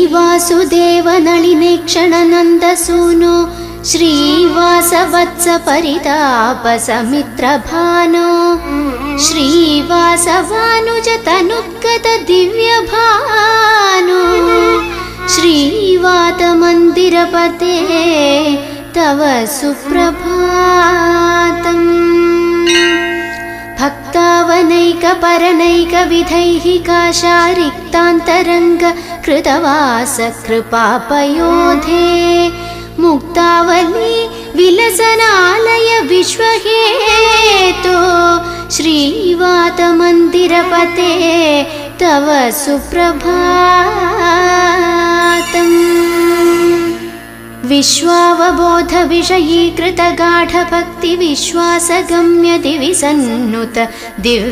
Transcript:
श्रीवासुदेवनलिनेक्षणनन्दसूनो श्रीवासवत्स परितापसमित्रभानो श्रीवासवानुजतनुद्गत दिव्यभानो श्रीवातमन्दिरपते तव सुप्रभातम्। भक्तावनैकपरनैकविधैः काशारिक्तान्तरङ्ग कृतवास कृपापयोधे मुक्तावली विलसनालय विश्वहेतो श्रीवातमन्दिरपते तव सुप्रभातम्। विश्वावबोधविषयीकृतगाढभक्तिविश्वासगम्य दिविसन्नुत दिव्य